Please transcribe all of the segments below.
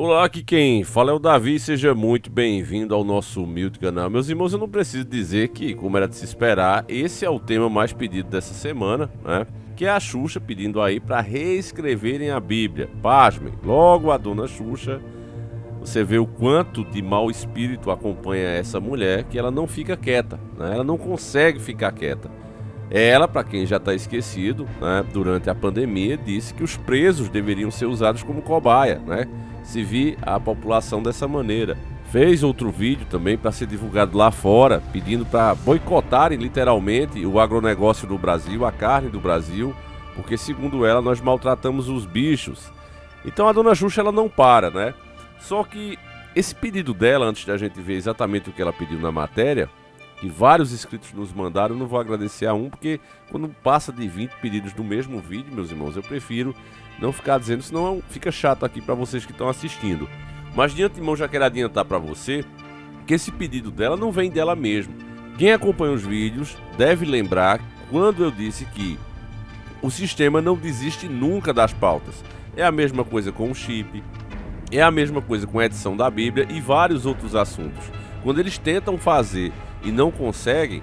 Olá, aqui quem fala é o Davi, seja muito bem-vindo ao nosso humilde canal. Meus irmãos, eu não preciso dizer que, como era de se esperar, esse é o tema mais pedido dessa semana, né? Que é a Xuxa pedindo aí para reescreverem a Bíblia. Pasmem, logo a dona Xuxa, você vê o quanto de mau espírito acompanha essa mulher, que ela não fica quieta, né? Ela não consegue ficar quieta. Ela, para quem já está esquecido, né, durante a pandemia, disse que os presos deveriam ser usados como cobaia, né? Se vir a população dessa maneira. Fez outro vídeo também para ser divulgado lá fora, pedindo para boicotarem literalmente o agronegócio do Brasil, a carne do Brasil, porque segundo ela nós maltratamos os bichos. Então a dona Xuxa ela não para, né? Só que esse pedido dela, antes da gente ver exatamente o que ela pediu na matéria, que vários inscritos nos mandaram, eu não vou agradecer a um, porque quando passa de 20 pedidos no mesmo vídeo, meus irmãos, eu prefiro não ficar dizendo, senão fica chato aqui para vocês que estão assistindo. Mas de antemão já quero adiantar para você que esse pedido dela não vem dela mesmo. Quem acompanha os vídeos deve lembrar quando eu disse que o sistema não desiste nunca das pautas. É a mesma coisa com o chip, é a mesma coisa com a edição da Bíblia e vários outros assuntos. Quando eles tentam fazer e não conseguem,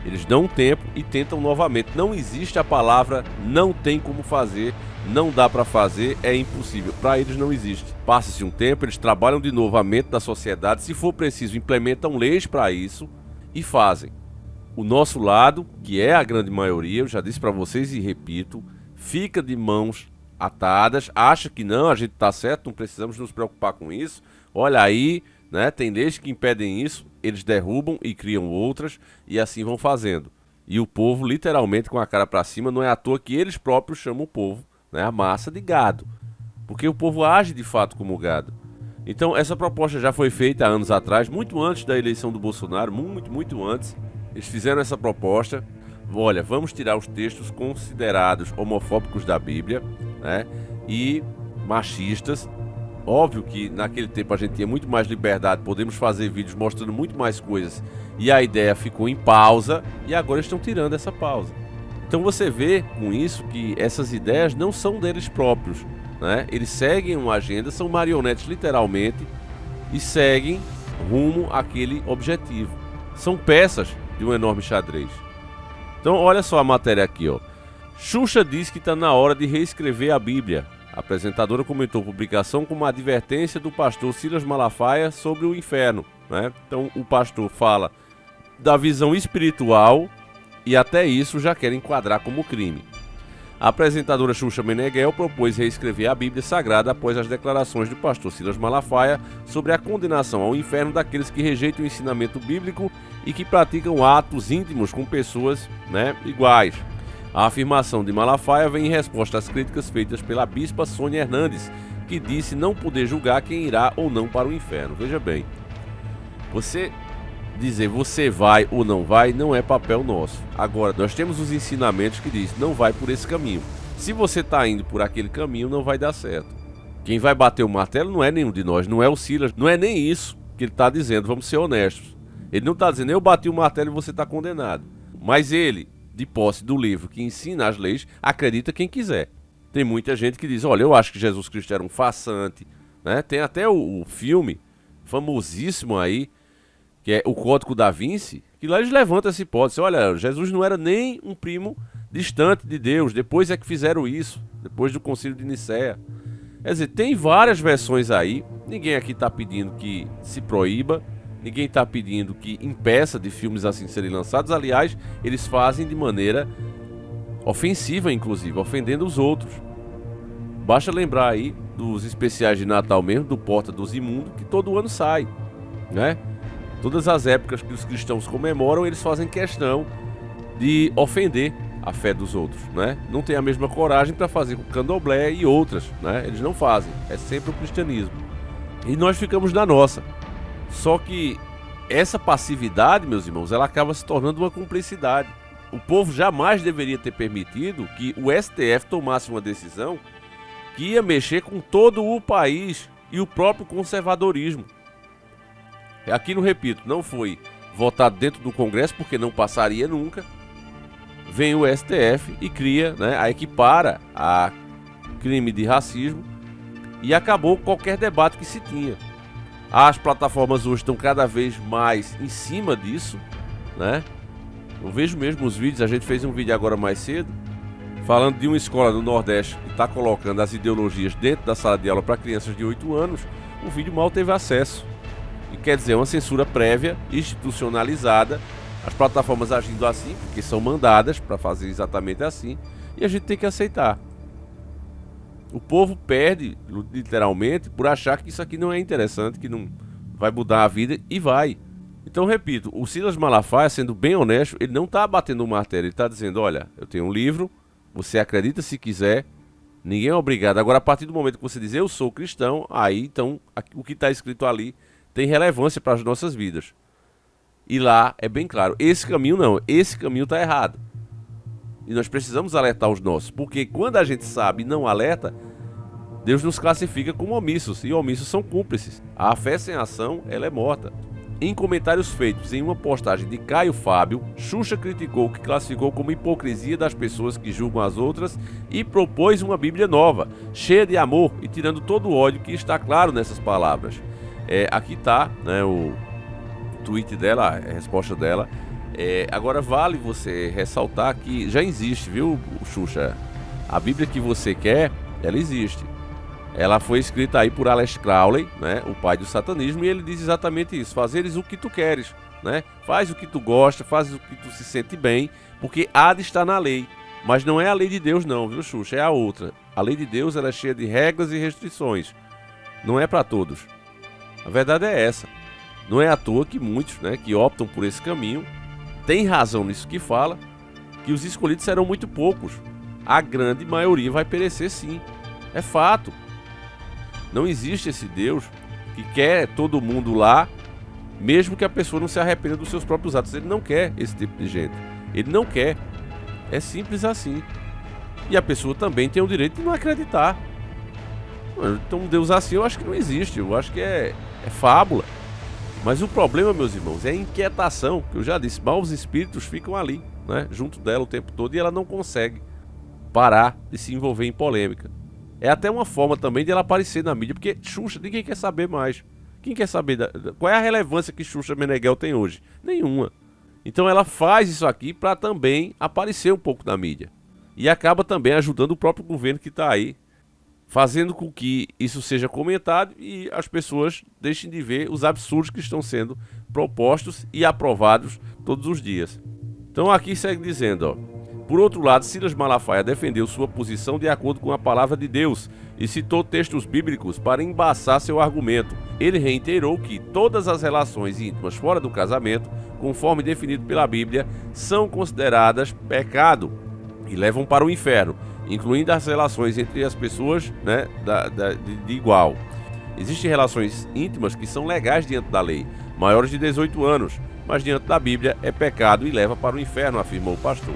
eles dão um tempo e tentam novamente. Não existe a palavra não tem como fazer, não dá para fazer, é impossível. Para eles não existe. Passa-se um tempo, eles trabalham de novo a mente da sociedade, se for preciso implementam leis para isso e fazem. O nosso lado, que é a grande maioria, eu já disse para vocês e repito, fica de mãos atadas, acha que não, a gente está certo, não precisamos nos preocupar com isso. Olha aí, né? Tem leis que impedem isso, eles derrubam e criam outras e assim vão fazendo. E o povo literalmente com a cara para cima, não é à toa que eles próprios chamam o povo, né, a massa de gado, porque o povo age de fato como gado. Então essa proposta já foi feita há anos atrás, muito antes da eleição do Bolsonaro, muito antes. Eles fizeram essa proposta. Olha, vamos tirar os textos considerados homofóbicos da Bíblia, né, e machistas. Óbvio que naquele tempo a gente tinha muito mais liberdade, podemos fazer vídeos mostrando muito mais coisas e a ideia ficou em pausa e agora estão tirando essa pausa. Então você vê com isso que essas ideias não são deles próprios, né? Eles seguem uma agenda, são marionetes literalmente e seguem rumo àquele objetivo. São peças de um enorme xadrez. Então olha só a matéria aqui, ó. Xuxa diz que está na hora de reescrever a Bíblia. A apresentadora comentou a publicação com uma advertência do pastor Silas Malafaia sobre o inferno, né? Então o pastor fala da visão espiritual e até isso já quer enquadrar como crime. A apresentadora Xuxa Meneghel propôs reescrever a Bíblia Sagrada após as declarações do pastor Silas Malafaia sobre a condenação ao inferno daqueles que rejeitam o ensinamento bíblico e que praticam atos íntimos com pessoas, né, iguais. A afirmação de Malafaia vem em resposta às críticas feitas pela bispa Sônia Hernandes, que disse não poder julgar quem irá ou não para o inferno. Veja bem, você dizer você vai ou não vai não é papel nosso. Agora, nós temos os ensinamentos que diz não vai por esse caminho. Se você está indo por aquele caminho, não vai dar certo. Quem vai bater o martelo não é nenhum de nós, não é o Silas, não é nem isso que ele está dizendo, vamos ser honestos. Ele não está dizendo eu bati o martelo e você está condenado. Mas ele, de posse do livro que ensina as leis, acredita quem quiser. Tem muita gente que diz, olha, eu acho que Jesus Cristo era um farsante, né? Tem até o filme famosíssimo aí, que é o Código da Vinci, que lá eles levantam essa hipótese, olha, Jesus não era nem um primo distante de Deus, depois é que fizeram isso, depois do Concílio de Nicéia. Quer dizer, tem várias versões aí, ninguém aqui está pedindo que se proíba, ninguém está pedindo que impeça de filmes assim serem lançados. Aliás, eles fazem de maneira ofensiva, inclusive, ofendendo os outros. Basta lembrar aí dos especiais de Natal mesmo, do Porta dos Imundos, que todo ano sai, né? Todas as épocas que os cristãos comemoram, eles fazem questão de ofender a fé dos outros, né? Não tem a mesma coragem para fazer com candomblé e outras, né? Eles não fazem, é sempre o cristianismo. E nós ficamos na nossa. Só que essa passividade, meus irmãos, ela acaba se tornando uma cumplicidade. O povo jamais deveria ter permitido que o STF tomasse uma decisão que ia mexer com todo o país e o próprio conservadorismo. Aqui não repito, não foi votado dentro do Congresso porque não passaria nunca. Vem o STF e cria, né, a equipara a crime de racismo e acabou qualquer debate que se tinha. As plataformas hoje estão cada vez mais em cima disso, né? Eu vejo mesmo os vídeos, a gente fez um vídeo agora mais cedo, falando de uma escola do Nordeste que está colocando as ideologias dentro da sala de aula para crianças de 8 anos, o vídeo mal teve acesso. E quer dizer, uma censura prévia, institucionalizada, as plataformas agindo assim, porque são mandadas para fazer exatamente assim, e a gente tem que aceitar. O povo perde, literalmente, por achar que isso aqui não é interessante, que não vai mudar a vida, e vai. Então, repito, o Silas Malafaia, sendo bem honesto, ele não está batendo o martelo, ele está dizendo, olha, eu tenho um livro, você acredita se quiser, ninguém é obrigado. Agora, a partir do momento que você diz, eu sou cristão, aí, então, o que está escrito ali tem relevância para as nossas vidas. E lá é bem claro, esse caminho não, esse caminho está errado. E nós precisamos alertar os nossos, porque quando a gente sabe e não alerta, Deus nos classifica como omissos, e omissos são cúmplices. A fé sem ação, ela é morta. Em comentários feitos em uma postagem de Caio Fábio, Xuxa criticou o que classificou como hipocrisia das pessoas que julgam as outras e propôs uma Bíblia nova, cheia de amor e tirando todo o ódio que está claro nessas palavras. Aqui está, né, o tweet dela, a resposta dela. Agora vale você ressaltar que já existe, viu, Xuxa? A Bíblia que você quer, ela existe. Ela foi escrita aí por Aleister Crowley, né, o pai do satanismo, e ele diz exatamente isso: fazeres o que tu queres, né? Faz o que tu gosta, faz o que tu se sente bem, porque há de estar na lei. Mas não é a lei de Deus não, viu, Xuxa? É a outra. A lei de Deus, ela é cheia de regras e restrições. Não é para todos. A verdade é essa. Não é à toa que muitos, né, que optam por esse caminho, têm razão nisso que fala, que os escolhidos serão muito poucos. A grande maioria vai perecer sim. É fato. Não existe esse Deus que quer todo mundo lá, mesmo que a pessoa não se arrependa dos seus próprios atos. Ele não quer esse tipo de gente. Ele não quer. É simples assim. E a pessoa também tem o direito de não acreditar. Então um Deus assim eu acho que não existe. Eu acho que é fábula. Mas o problema, meus irmãos, é a inquietação, que eu já disse, maus espíritos ficam ali, né, junto dela o tempo todo, e ela não consegue parar de se envolver em polêmica. É até uma forma também de ela aparecer na mídia, porque Xuxa, ninguém quer saber mais. Quem quer saber qual é a relevância que Xuxa Meneghel tem hoje? Nenhuma. Então ela faz isso aqui para também aparecer um pouco na mídia. E acaba também ajudando o próprio governo que está aí, fazendo com que isso seja comentado e as pessoas deixem de ver os absurdos que estão sendo propostos e aprovados todos os dias. Então aqui segue dizendo, ó. Por outro lado, Silas Malafaia defendeu sua posição de acordo com a palavra de Deus e citou textos bíblicos para embaçar seu argumento. Ele reiterou que todas as relações íntimas fora do casamento, conforme definido pela Bíblia, são consideradas pecado e levam para o inferno, incluindo as relações entre as pessoas, né, de igual. Existem relações íntimas que são legais diante da lei, maiores de 18 anos, mas diante da Bíblia é pecado e leva para o inferno, afirmou o pastor.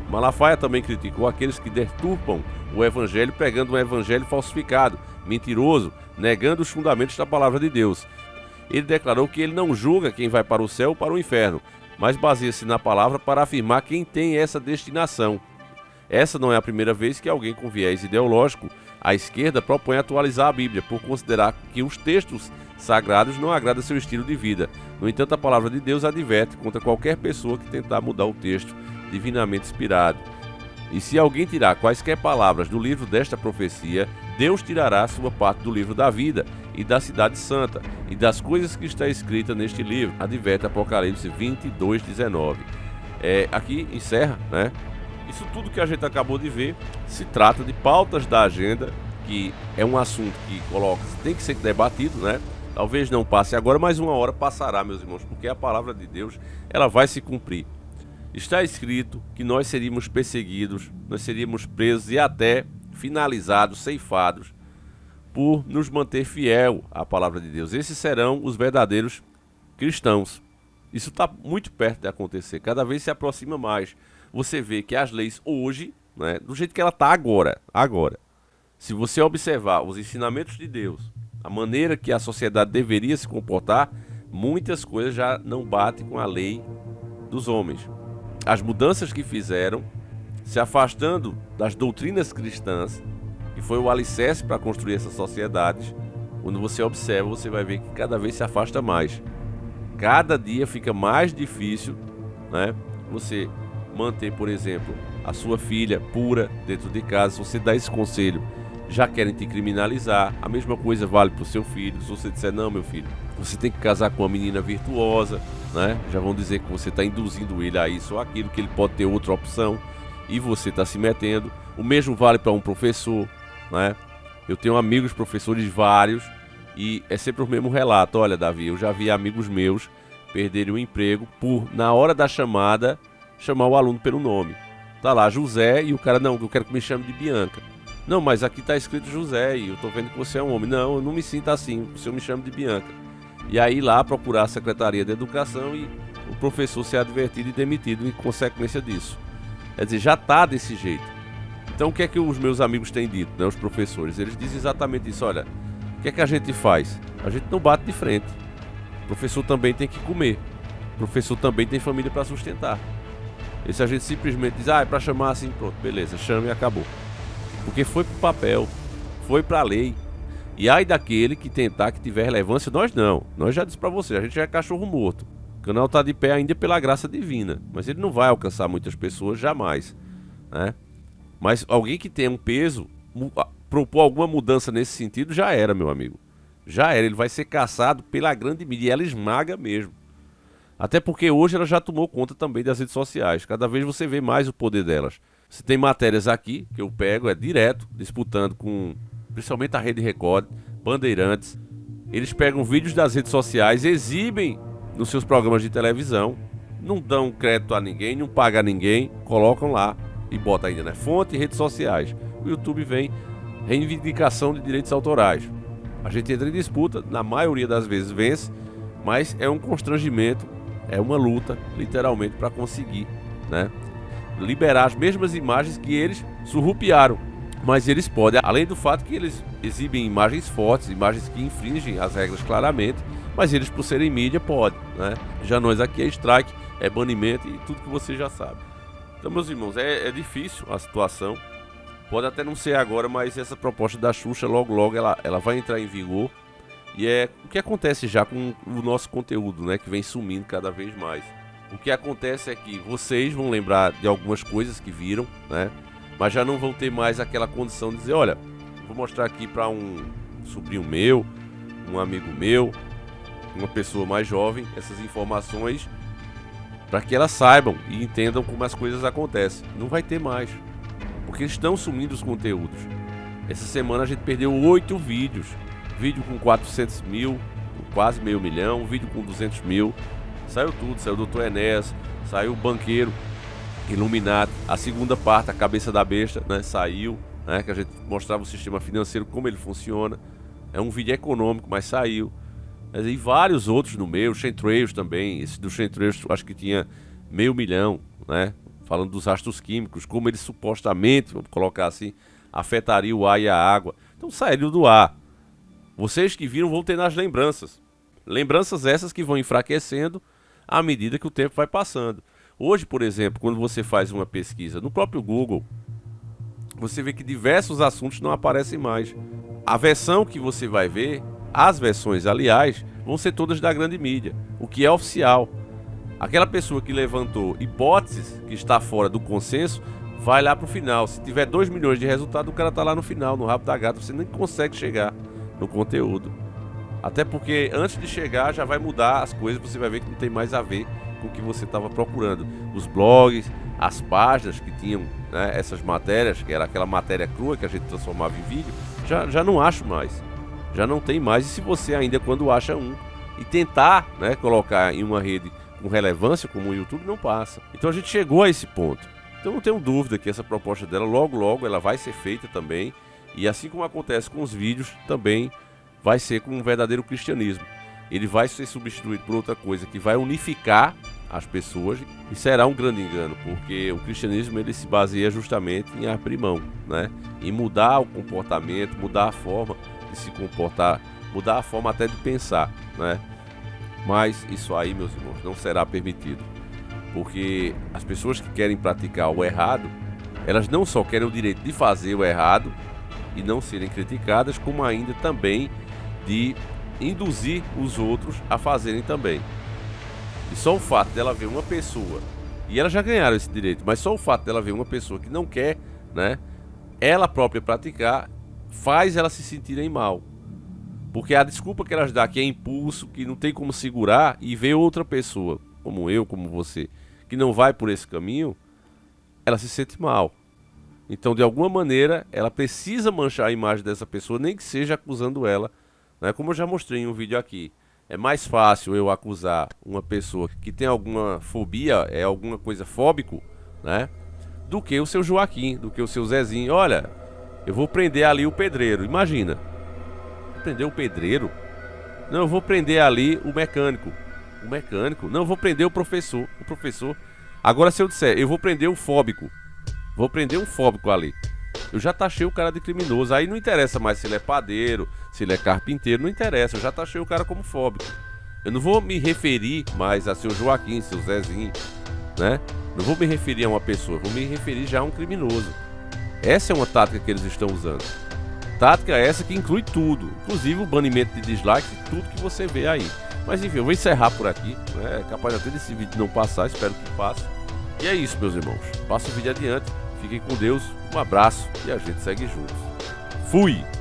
Malafaia também criticou aqueles que deturpam o evangelho pregando um evangelho falsificado, mentiroso, negando os fundamentos da palavra de Deus. Ele declarou que ele não julga quem vai para o céu ou para o inferno, mas baseia-se na palavra para afirmar quem tem essa destinação. Essa não é a primeira vez que alguém com viés ideológico à esquerda propõe atualizar a Bíblia, por considerar que os textos sagrados não agradam seu estilo de vida. No entanto, a palavra de Deus adverte contra qualquer pessoa que tentar mudar o texto divinamente inspirado. E se alguém tirar quaisquer palavras do livro desta profecia, Deus tirará sua parte do livro da vida e da cidade santa e das coisas que está escrita neste livro, adverte Apocalipse 22:19. Aqui encerra, né? Isso tudo que a gente acabou de ver se trata de pautas da agenda, que é um assunto que tem que ser debatido, né? Talvez não passe agora, mas uma hora passará, meus irmãos, porque a palavra de Deus, ela vai se cumprir. Está escrito que nós seríamos perseguidos, nós seríamos presos e até finalizados, ceifados, por nos manter fiel à palavra de Deus. Esses serão os verdadeiros cristãos. Isso está muito perto de acontecer, cada vez se aproxima mais. Você vê que as leis hoje, né, do jeito que ela está agora, se você observar os ensinamentos de Deus, a maneira que a sociedade deveria se comportar, muitas coisas já não batem com a lei dos homens. As mudanças que fizeram, se afastando das doutrinas cristãs, que foi o alicerce para construir essas sociedades, quando você observa, você vai ver que cada vez se afasta mais. Cada dia fica mais difícil, né, você manter, por exemplo, a sua filha pura dentro de casa. Se você dá esse conselho, já querem te criminalizar. A mesma coisa vale para o seu filho. Se você disser, não, meu filho, você tem que casar com uma menina virtuosa, né, já vão dizer que você está induzindo ele a isso ou aquilo, que ele pode ter outra opção e você está se metendo. O mesmo vale para um professor, né? Eu tenho amigos professores vários e é sempre o mesmo relato. Olha, Davi, eu já vi amigos meus perderem o emprego por, na hora da chamada, chamar o aluno pelo nome. Tá lá, José, e o cara, não, eu quero que me chame de Bianca. Não, mas aqui tá escrito José e eu tô vendo que você é um homem. Não, eu não me sinto assim, o senhor me chama de Bianca. E aí lá procurar a Secretaria de Educação e o professor ser advertido e demitido em consequência disso. Quer dizer, já tá desse jeito. Então o que é que os meus amigos têm dito, né, os professores? Eles dizem exatamente isso. Olha, o que é que a gente faz? A gente não bate de frente. O professor também tem que comer. O professor também tem família para sustentar. E se a gente simplesmente diz, é para chamar assim, pronto, beleza, chama e acabou. Porque foi pro papel, foi pra lei. E ai daquele que tentar que tiver relevância, nós não. Nós já disse pra você, a gente já é cachorro morto. O canal tá de pé ainda pela graça divina, mas ele não vai alcançar muitas pessoas jamais, né? Mas alguém que tenha um peso, propor alguma mudança nesse sentido, já era, meu amigo. Já era, ele vai ser caçado pela grande mídia e ela esmaga mesmo. Até porque hoje ela já tomou conta também das redes sociais. Cada vez você vê mais o poder delas. Você tem matérias aqui, que eu pego, direto, disputando com, principalmente a Rede Record, Bandeirantes. Eles pegam vídeos das redes sociais, exibem nos seus programas de televisão, não dão crédito a ninguém, não pagam a ninguém, colocam lá e botam ainda, né? Fonte e redes sociais. O YouTube vem reivindicação de direitos autorais. A gente entra em disputa, na maioria das vezes vence, mas é um constrangimento, é uma luta, literalmente, para conseguir, né, liberar as mesmas imagens que eles surrupiaram. Mas eles podem, além do fato que eles exibem imagens fortes, imagens que infringem as regras claramente, mas eles, por serem mídia, podem, né? Já nós aqui é strike, é banimento e tudo que você já sabe. Então, meus irmãos, é difícil a situação. Pode até não ser agora, mas essa proposta da Xuxa, logo logo, ela vai entrar em vigor. E é o que acontece já com o nosso conteúdo, né, que vem sumindo cada vez mais. O que acontece é que vocês vão lembrar de algumas coisas que viram, né, mas já não vão ter mais aquela condição de dizer, olha, vou mostrar aqui para um sobrinho meu, um amigo meu, uma pessoa mais jovem, essas informações, para que elas saibam e entendam como as coisas acontecem. Não vai ter mais, porque estão sumindo os conteúdos. Essa semana a gente perdeu 8 vídeos. Vídeo com 400 mil, quase meio milhão, vídeo com 200 mil, saiu tudo, saiu o Dr. Enéas, saiu o Banqueiro, Illuminati, a segunda parte, a Cabeça da Besta, né, saiu, né, que a gente mostrava o sistema financeiro, como ele funciona, é um vídeo econômico, mas saiu, e vários outros no meio, o Chemtrails também, esse do Chemtrails acho que tinha meio milhão, né, falando dos rastros químicos, como ele supostamente, vamos colocar assim, afetaria o ar e a água, então saiu do ar. Vocês que viram vão ter nas lembranças. Lembranças essas que vão enfraquecendo à medida que o tempo vai passando. Hoje, por exemplo, quando você faz uma pesquisa no próprio Google, você vê que diversos assuntos não aparecem mais. A versão que você vai ver, as versões, aliás, vão ser todas da grande mídia, o que é oficial. Aquela pessoa que levantou hipóteses que está fora do consenso, vai lá para o final. Se tiver 2 milhões de resultado, o cara está lá no final, no rabo da gata, você nem consegue chegar no conteúdo. Até porque antes de chegar já vai mudar as coisas, você vai ver que não tem mais a ver com o que você estava procurando. Os blogs, as páginas que tinham, né, essas matérias, que era aquela matéria crua que a gente transformava em vídeo, já não acho mais. Já não tem mais. E se você ainda, quando acha um e tentar, né, colocar em uma rede com relevância como o YouTube, não passa. Então a gente chegou a esse ponto. Então não tenho dúvida que essa proposta dela logo logo ela vai ser feita também. E assim como acontece com os vídeos, também vai ser com um verdadeiro cristianismo. Ele vai ser substituído por outra coisa que vai unificar as pessoas e será um grande engano, porque o cristianismo ele se baseia justamente em abrir mão, né? Em mudar o comportamento, mudar a forma de se comportar, mudar a forma até de pensar, né? Mas isso aí, meus irmãos, não será permitido, porque as pessoas que querem praticar o errado, elas não só querem o direito de fazer o errado, e não serem criticadas, como ainda também de induzir os outros a fazerem também. E só o fato dela ver uma pessoa, e elas já ganharam esse direito, mas só o fato dela ver uma pessoa que não quer, né, ela própria praticar, faz elas se sentirem mal. Porque a desculpa que elas dão, que é impulso, que não tem como segurar, e ver outra pessoa, como eu, como você, que não vai por esse caminho, ela se sente mal. Então, de alguma maneira, ela precisa manchar a imagem dessa pessoa, nem que seja acusando ela, né? Como eu já mostrei em um vídeo aqui. É mais fácil eu acusar uma pessoa que tem alguma fobia, é alguma coisa fóbico, né? Do que o seu Joaquim, do que o seu Zezinho. Olha, eu vou prender ali o pedreiro, imagina. Vou prender o pedreiro? Não, eu vou prender ali o mecânico. O mecânico? Não, eu vou prender o professor. O professor. Agora, se eu disser, eu vou prender o fóbico. Vou prender um fóbico ali. Eu já taxei o cara de criminoso. Aí não interessa mais se ele é padeiro, se ele é carpinteiro, não interessa. Eu já taxei o cara como fóbico. Eu não vou me referir mais a seu Joaquim, seu Zezinho, né? Não vou me referir a uma pessoa, vou me referir já a um criminoso. Essa é uma tática que eles estão usando. Tática essa que inclui tudo, inclusive o banimento de dislikes e tudo que você vê aí. Mas enfim, eu vou encerrar por aqui, né? É capaz até desse vídeo não passar, espero que passe. E é isso, meus irmãos. Passa o vídeo adiante. Fiquem com Deus, um abraço e a gente segue juntos. Fui!